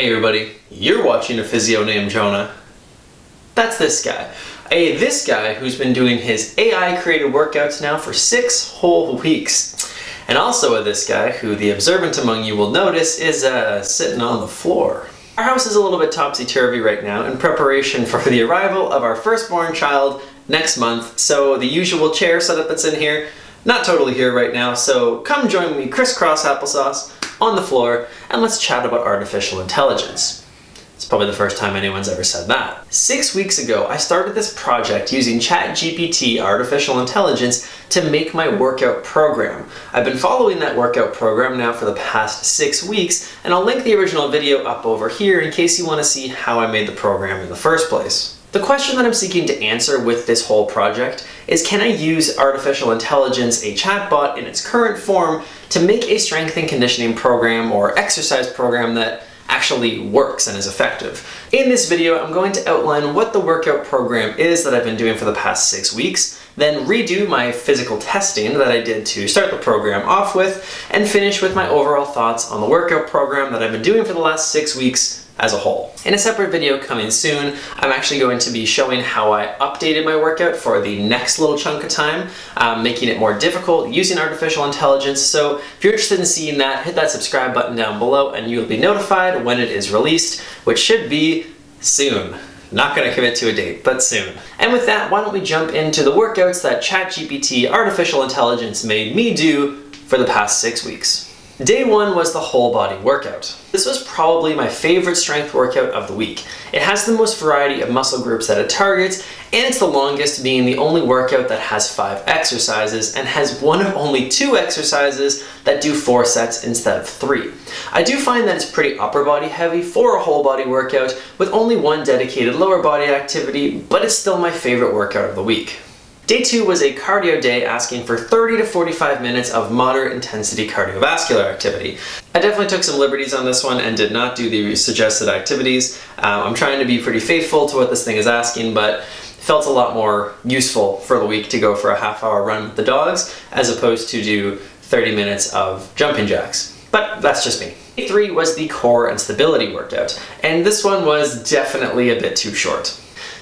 Hey everybody, you're watching A Physio Named Jonah. That's this guy. This guy who's been doing his AI created workouts now for 6 whole weeks. And also this guy who the observant among you will notice is sitting on the floor. Our house is a little bit topsy-turvy right now in preparation for the arrival of our firstborn child next month. So the usual chair setup that's in here, not totally here right now. So come join me crisscross applesauce on the floor and let's chat about artificial intelligence. It's probably the first time anyone's ever said that. 6 weeks ago, I started this project using ChatGPT artificial intelligence to make my workout program. I've been following that workout program now for the past 6 weeks, and I'll link the original video up over here in case you want to see how I made the program in the first place. The question that I'm seeking to answer with this whole project is, can I use artificial intelligence, a chatbot in its current form, to make a strength and conditioning program or exercise program that actually works and is effective? In this video, I'm going to outline what the workout program is that I've been doing for the past 6 weeks, then redo my physical testing that I did to start the program off with, and finish with my overall thoughts on the workout program that I've been doing for the last 6 weeks as a whole. In a separate video coming soon, I'm actually going to be showing how I updated my workout for the next little chunk of time, making it more difficult using artificial intelligence. So if you're interested in seeing that, hit that subscribe button down below and you'll be notified when it is released, which should be soon. Not going to commit to a date, but soon. And with that, why don't we jump into the workouts that ChatGPT artificial intelligence made me do for the past 6 weeks. Day 1 was the whole body workout. This was probably my favorite strength workout of the week. It has the most variety of muscle groups that it targets, and it's the longest, being the only workout that has 5 exercises and has one of only 2 exercises that do 4 sets instead of 3. I do find that it's pretty upper body heavy for a whole body workout with only one dedicated lower body activity, but it's still my favorite workout of the week. Day 2 was a cardio day asking for 30 to 45 minutes of moderate intensity cardiovascular activity. I definitely took some liberties on this one and did not do the suggested activities. I'm trying to be pretty faithful to what this thing is asking, but it felt a lot more useful for the week to go for a half-hour run with the dogs as opposed to do 30 minutes of jumping jacks. But that's just me. Day 3 was the core and stability workout, and this one was definitely a bit too short.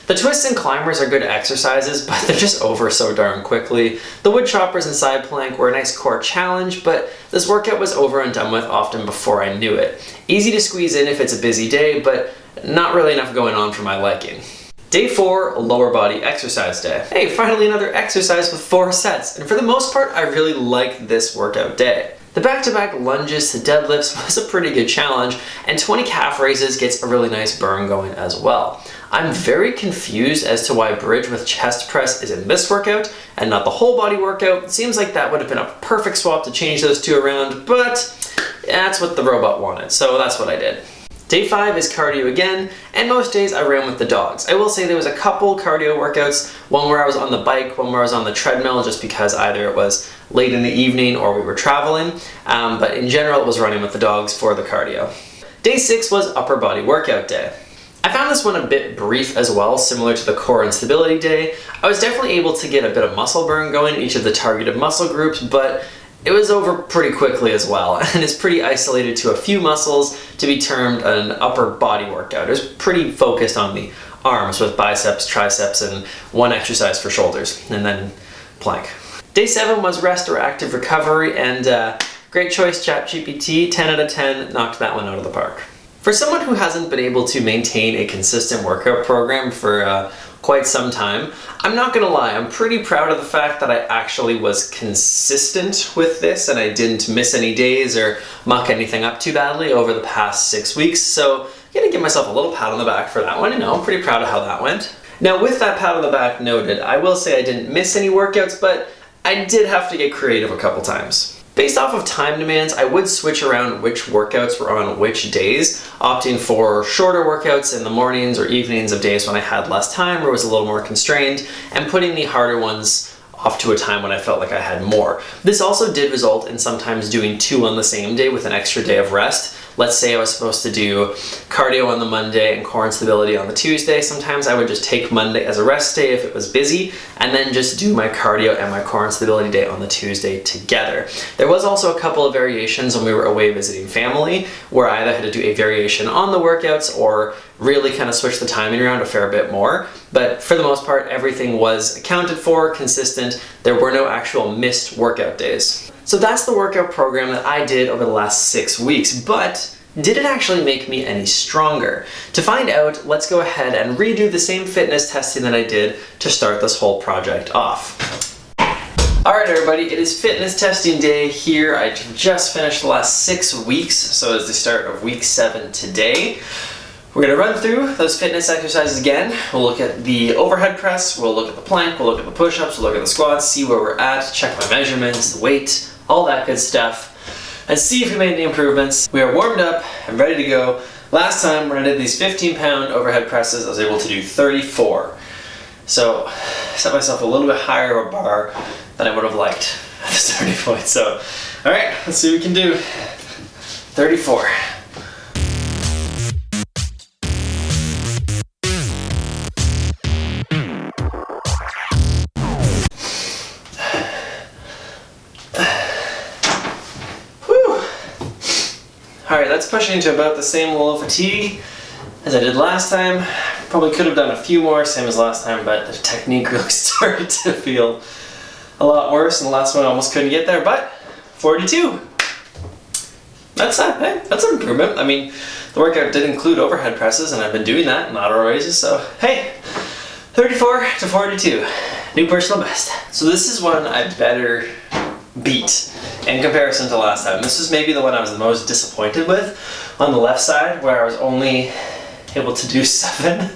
The twists and climbers are good exercises, but they're just over so darn quickly. The wood choppers and side plank were a nice core challenge, but this workout was over and done with often before I knew it. Easy to squeeze in if it's a busy day, but not really enough going on for my liking. Day 4, lower body exercise day. Hey, finally another exercise with 4 sets, and for the most part, I really liked this workout day. The back-to-back lunges to deadlifts was a pretty good challenge, and 20 calf raises gets a really nice burn going as well. I'm very confused as to why bridge with chest press is in this workout and not the whole body workout. It seems like that would have been a perfect swap to change those 2 around, but that's what the robot wanted, so that's what I did. Day 5 is cardio again, and most days I ran with the dogs. I will say there was a couple cardio workouts, one where I was on the bike, one where I was on the treadmill, just because either it was late in the evening or we were traveling, but in general it was running with the dogs for the cardio. Day 6 was upper body workout day. I found this one a bit brief as well, similar to the core and stability day. I was definitely able to get a bit of muscle burn going in each of the targeted muscle groups, but it was over pretty quickly as well, and it's pretty isolated to a few muscles to be termed an upper body workout. It was pretty focused on the arms with biceps, triceps, and one exercise for shoulders, and then plank. Day 7 was rest or active recovery, and great choice, ChatGPT, 10 out of 10, knocked that one out of the park. For someone who hasn't been able to maintain a consistent workout program for quite some time, I'm not gonna lie, I'm pretty proud of the fact that I actually was consistent with this and I didn't miss any days or muck anything up too badly over the past 6 weeks, so I'm gonna give myself a little pat on the back for that one. I'm pretty proud of how that went. Now, with that pat on the back noted, I will say I didn't miss any workouts, but I did have to get creative a couple times. Based off of time demands, I would switch around which workouts were on which days, opting for shorter workouts in the mornings or evenings of days when I had less time or was a little more constrained, and putting the harder ones off to a time when I felt like I had more. This also did result in sometimes doing 2 on the same day with an extra day of rest, let's say I was supposed to do cardio on the Monday and core and stability on the Tuesday, sometimes I would just take Monday as a rest day if it was busy, and then just do my cardio and my core and stability day on the Tuesday together. There was also a couple of variations when we were away visiting family, where I either had to do a variation on the workouts or really kind of switch the timing around a fair bit more. But for the most part, everything was accounted for, consistent. There were no actual missed workout days. So that's the workout program that I did over the last 6 weeks, but did it actually make me any stronger? To find out, let's go ahead and redo the same fitness testing that I did to start this whole project off. Alright everybody, it is fitness testing day here. I just finished the last 6 weeks, so it's the start of week 7 today. We're going to run through those fitness exercises again. We'll look at the overhead press, we'll look at the plank, we'll look at the push-ups, we'll look at the squats, see where we're at, check my measurements, the weight, all that good stuff, and see if we made any improvements. We are warmed up and ready to go. Last time when I did these 15-pound overhead presses, I was able to do 34. So I set myself a little bit higher of a bar than I would have liked at the starting point. So, alright, let's see what we can do. 34. Alright, that's pushing into about the same level of fatigue as I did last time. Probably could have done a few more, same as last time, but the technique really started to feel a lot worse, and the last one I almost couldn't get there, but 42. That's an improvement. I mean, the workout did include overhead presses, and I've been doing that, lateral raises, so hey, 34 to 42, new personal best. So this is one I better beat in comparison to last time. This is maybe the one I was the most disappointed with on the left side, where I was only able to do 7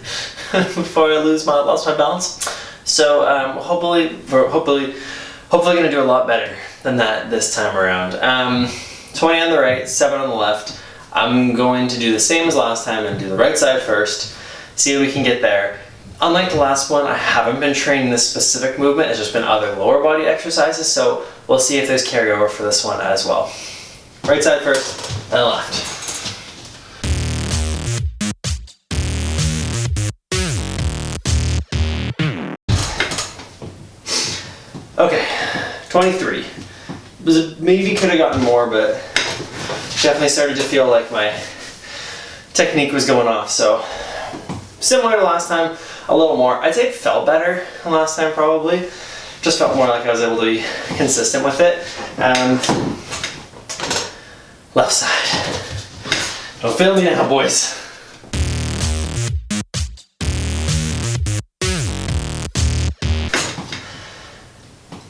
before I lost my balance. So hopefully gonna do a lot better than that this time around. 20 on the right, 7 on the left. I'm going to do the same as last time and do the right side first, see if we can get there. Unlike the last one, I haven't been training this specific movement, it's just been other lower body exercises, so we'll see if there's carryover for this one as well. Right side first, then left. Okay, 23. Maybe could have gotten more, but definitely started to feel like my technique was going off, so similar to last time, a little more. I'd say it felt better than last time probably. Just felt more like I was able to be consistent with it. Left side. Don't fail me now, boys.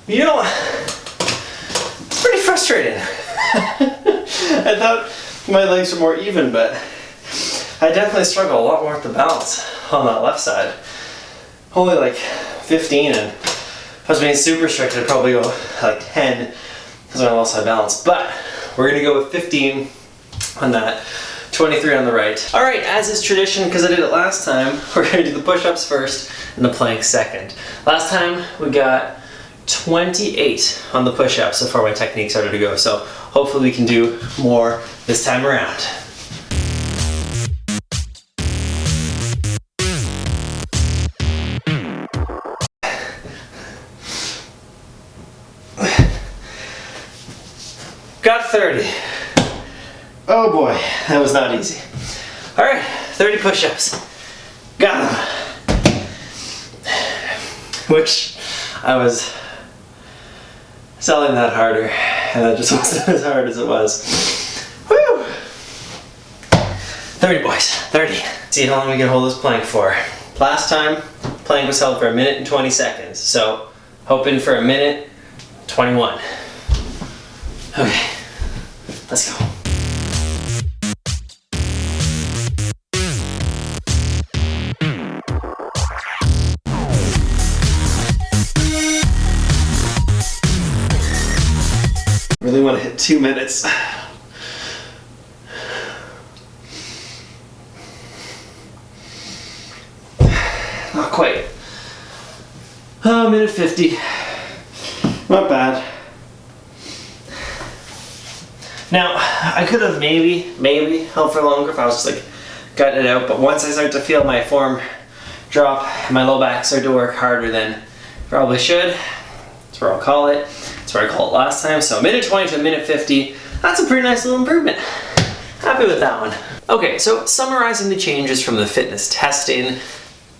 You know, it's pretty frustrating. I thought my legs were more even, but I definitely struggle a lot more with the balance on that left side. Only like 15, and if I was being super strict, I'd probably go like 10 because I lost my balance. But we're gonna go with 15 on that, 23 on the right. All right, as is tradition, because I did it last time, we're gonna do the push-ups first and the plank second. Last time we got 28 on the push-ups before my technique started to go, so hopefully we can do more this time around. Got 30. Oh boy, that was not easy. All right, 30 push-ups. Got them. Which I was selling that harder, and that just wasn't as hard as it was. Woo! 30 boys, 30. See how long we can hold this plank for. Last time, plank was held for 1 minute and 20 seconds, so hoping for 1 minute 21. Okay, let's go. Really want to hit 2 minutes. Not quite. Oh, minute 50. Not bad. Now, I could have maybe held for longer if I was just like gutting it out, but once I start to feel my form drop and my low back start to work harder than probably should, that's where I'll call it. That's where I called it last time. So a minute 20 to a minute 50, that's a pretty nice little improvement. Happy with that one. Okay, so summarizing the changes from the fitness testing,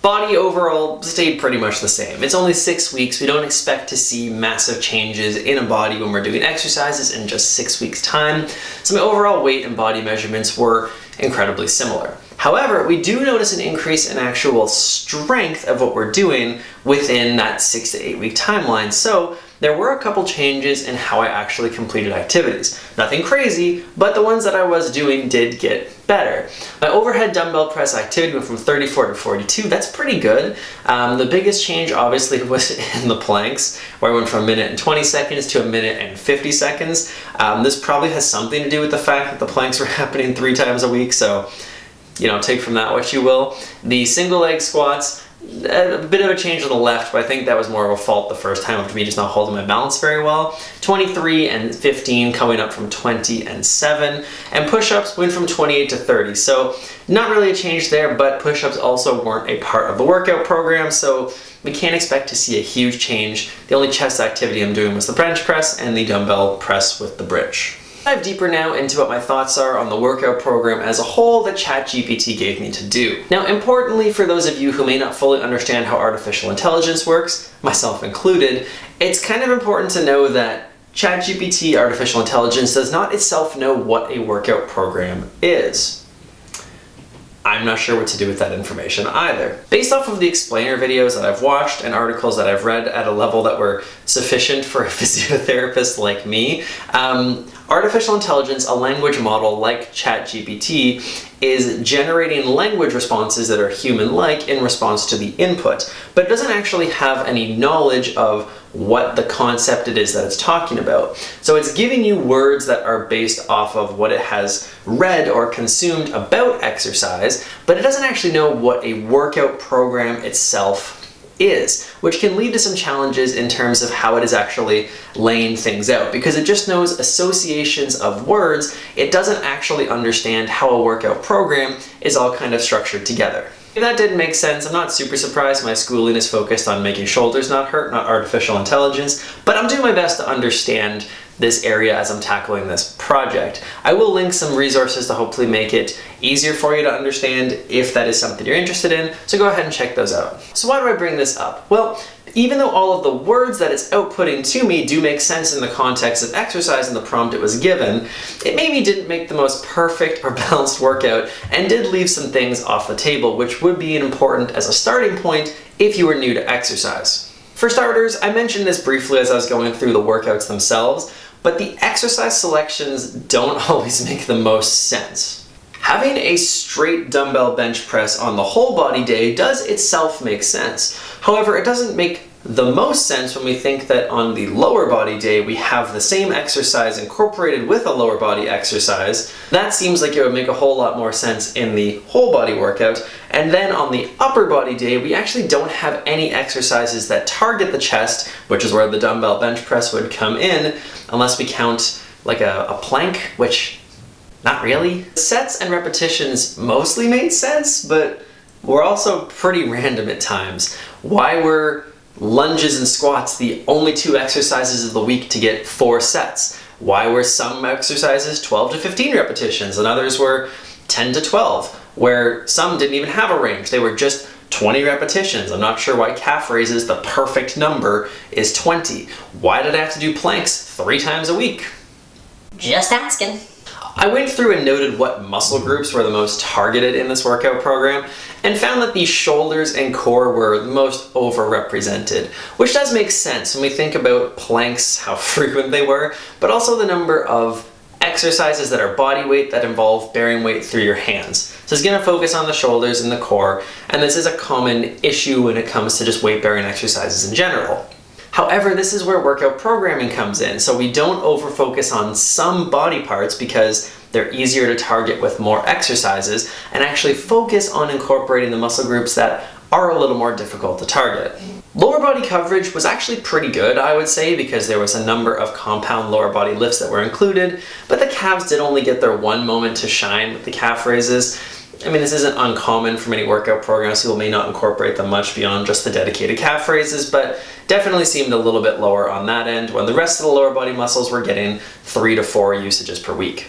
body overall stayed pretty much the same. It's only 6 weeks. We don't expect to see massive changes in a body when we're doing exercises in just 6 weeks time. So my overall weight and body measurements were incredibly similar. However, we do notice an increase in actual strength of what we're doing within that 6 to 8 week timeline. So there were a couple changes in how I actually completed activities. Nothing crazy, but the ones that I was doing did get better. My overhead dumbbell press activity went from 34 to 42. That's pretty good. The biggest change obviously was in the planks, where I went from a minute and 20 seconds to a minute and 50 seconds. This probably has something to do with the fact that the planks were happening 3 times a week, so take from that what you will. The single leg squats, a bit of a change on the left, but I think that was more of a fault the first time of me just not holding my balance very well. 23 and 15 coming up from 20 and 7. And push-ups went from 28 to 30. So not really a change there, but push-ups also weren't a part of the workout program, so we can't expect to see a huge change. The only chest activity I'm doing was the bench press and the dumbbell press with the bridge. Dive deeper now into what my thoughts are on the workout program as a whole that ChatGPT gave me to do. Now, importantly, for those of you who may not fully understand how artificial intelligence works, myself included, it's kind of important to know that ChatGPT artificial intelligence does not itself know what a workout program is. I'm not sure what to do with that information either. Based off of the explainer videos that I've watched and articles that I've read at a level that were sufficient for a physiotherapist like me, artificial intelligence, a language model like ChatGPT, is generating language responses that are human-like in response to the input, but it doesn't actually have any knowledge of what the concept it is that it's talking about. So it's giving you words that are based off of what it has read or consumed about exercise, but it doesn't actually know what a workout program itself is, which can lead to some challenges in terms of how it is actually laying things out, because it just knows associations of words. It doesn't actually understand how a workout program is all kind of structured together. If that didn't make sense, I'm not super surprised. My schooling is focused on making shoulders not hurt, not artificial intelligence, but I'm doing my best to understand this area as I'm tackling this project. I will link some resources to hopefully make it easier for you to understand if that is something you're interested in, so go ahead and check those out. So why do I bring this up? Well, even though all of the words that it's outputting to me do make sense in the context of exercise and the prompt it was given, it maybe didn't make the most perfect or balanced workout and did leave some things off the table, which would be important as a starting point if you were new to exercise. For starters, I mentioned this briefly as I was going through the workouts themselves, but the exercise selections don't always make the most sense. Having a straight dumbbell bench press on the whole body day does itself make sense. However, it doesn't make the most sense when we think that on the lower body day we have the same exercise incorporated with a lower body exercise. That seems like it would make a whole lot more sense in the whole body workout. And then on the upper body day, we actually don't have any exercises that target the chest, which is where the dumbbell bench press would come in, unless we count like a plank, which not really. Sets and repetitions mostly made sense, but were also pretty random at times. Why were lunges and squats the only 2 exercises of the week to get 4 sets? Why were some exercises 12 to 15 repetitions and others were 10 to 12, where some didn't even have a range? They were just 20 repetitions. I'm not sure why calf raises, the perfect number, is 20. Why did I have to do planks 3 times a week? Just asking. I went through and noted what muscle groups were the most targeted in this workout program and found that the shoulders and core were the most overrepresented, which does make sense when we think about planks, how frequent they were, but also the number of exercises that are body weight that involve bearing weight through your hands. So it's going to focus on the shoulders and the core, and this is a common issue when it comes to just weight bearing exercises in general. However, this is where workout programming comes in, so we don't over-focus on some body parts because they're easier to target with more exercises, and actually focus on incorporating the muscle groups that are a little more difficult to target. Lower body coverage was actually pretty good, I would say, because there was a number of compound lower body lifts that were included, but the calves did only get their one moment to shine with the calf raises. I mean, this isn't uncommon for many workout programs. People may not incorporate them much beyond just the dedicated calf raises, but definitely seemed a little bit lower on that end when the rest of the lower body muscles were getting 3 to 4 usages per week.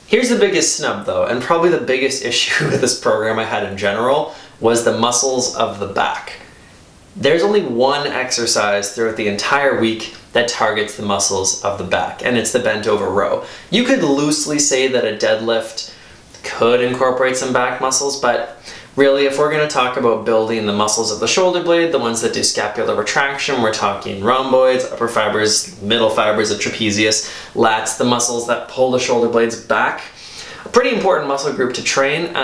Here's the biggest snub though, and probably the biggest issue with this program I had in general, was the muscles of the back. There's only one exercise throughout the entire week that targets the muscles of the back, and it's the bent over row. You could loosely say that a deadlift could incorporate some back muscles, but really, if we're going to talk about building the muscles of the shoulder blade, the ones that do scapular retraction, we're talking rhomboids, upper fibers, middle fibers of trapezius, lats, the muscles that pull the shoulder blades back. A pretty important muscle group to train.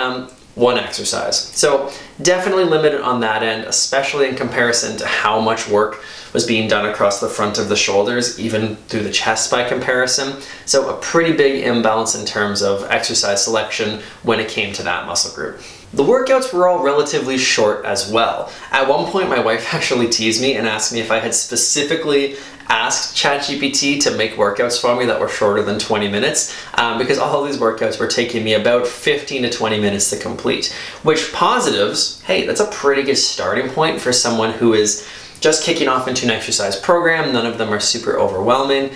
One exercise. So definitely limited on that end, especially in comparison to how much work was being done across the front of the shoulders, even through the chest by comparison. So a pretty big imbalance in terms of exercise selection when it came to that muscle group. The workouts were all relatively short as well. At one point, my wife actually teased me and asked me if I had specifically asked ChatGPT to make workouts for me that were shorter than 20 minutes because all of these workouts were taking me about 15 to 20 minutes to complete. Which positives, hey, that's a pretty good starting point for someone who is just kicking off into an exercise program. None of them are super overwhelming,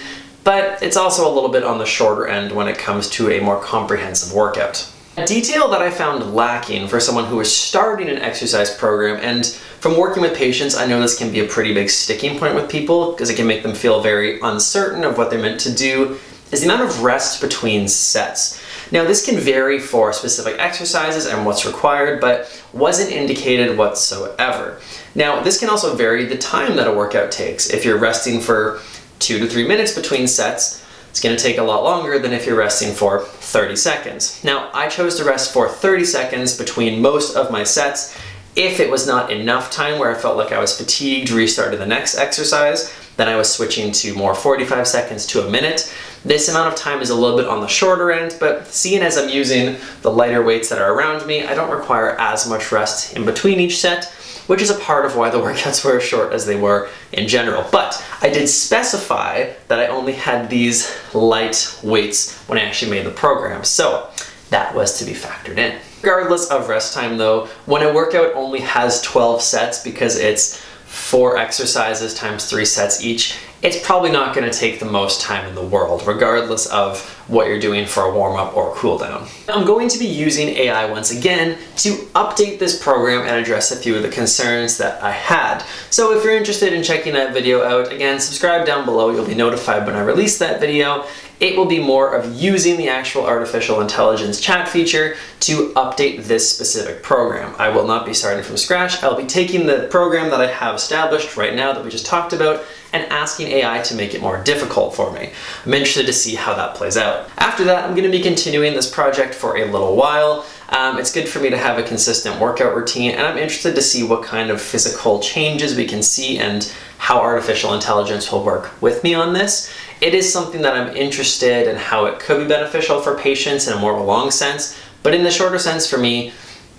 but it's also a little bit on the shorter end when it comes to a more comprehensive workout. A detail that I found lacking for someone who is starting an exercise program, and from working with patients, I know this can be a pretty big sticking point with people because it can make them feel very uncertain of what they're meant to do, is the amount of rest between sets. Now, this can vary for specific exercises and what's required, but wasn't indicated whatsoever. Now, this can also vary the time that a workout takes. If you're resting for 2 to 3 minutes between sets, it's going to take a lot longer than if you're resting for 30 seconds. Now, I chose to rest for 30 seconds between most of my sets. If it was not enough time where I felt like I was fatigued, restarted the next exercise, then I was switching to more 45 seconds to a minute. This amount of time is a little bit on the shorter end, but seeing as I'm using the lighter weights that are around me, I don't require as much rest in between each set, which is a part of why the workouts were as short as they were in general. But I did specify that I only had these light weights when I actually made the program, so that was to be factored in. Regardless of rest time though, when a workout only has 12 sets because it's 4 exercises times 3 sets each, it's probably not going to take the most time in the world, regardless of what you're doing for a warm-up or a cool-down. I'm going to be using AI once again to update this program and address a few of the concerns that I had. So if you're interested in checking that video out, again, subscribe down below. You'll be notified when I release that video. It will be more of using the actual artificial intelligence chat feature to update this specific program. I will not be starting from scratch. I'll be taking the program that I have established right now that we just talked about and asking AI to make it more difficult for me. I'm interested to see how that plays out. After that, I'm going to be continuing this project for a little while. It's good for me to have a consistent workout routine, and I'm interested to see what kind of physical changes we can see and how artificial intelligence will work with me on this. It is something that I'm interested in how it could be beneficial for patients in a more of a long sense, but in the shorter sense for me,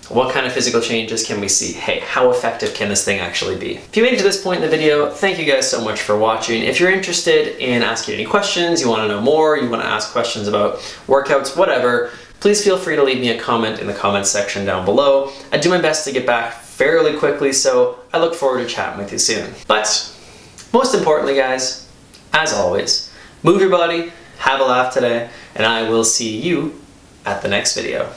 what kind of physical changes can we see? Hey, how effective can this thing actually be? If you made it to this point in the video, thank you guys so much for watching. If you're interested in asking any questions, you want to know more, you want to ask questions about workouts, whatever, please feel free to leave me a comment in the comments section down below. I do my best to get back fairly quickly, so I look forward to chatting with you soon. But most importantly, guys, as always, move your body, have a laugh today, and I will see you at the next video.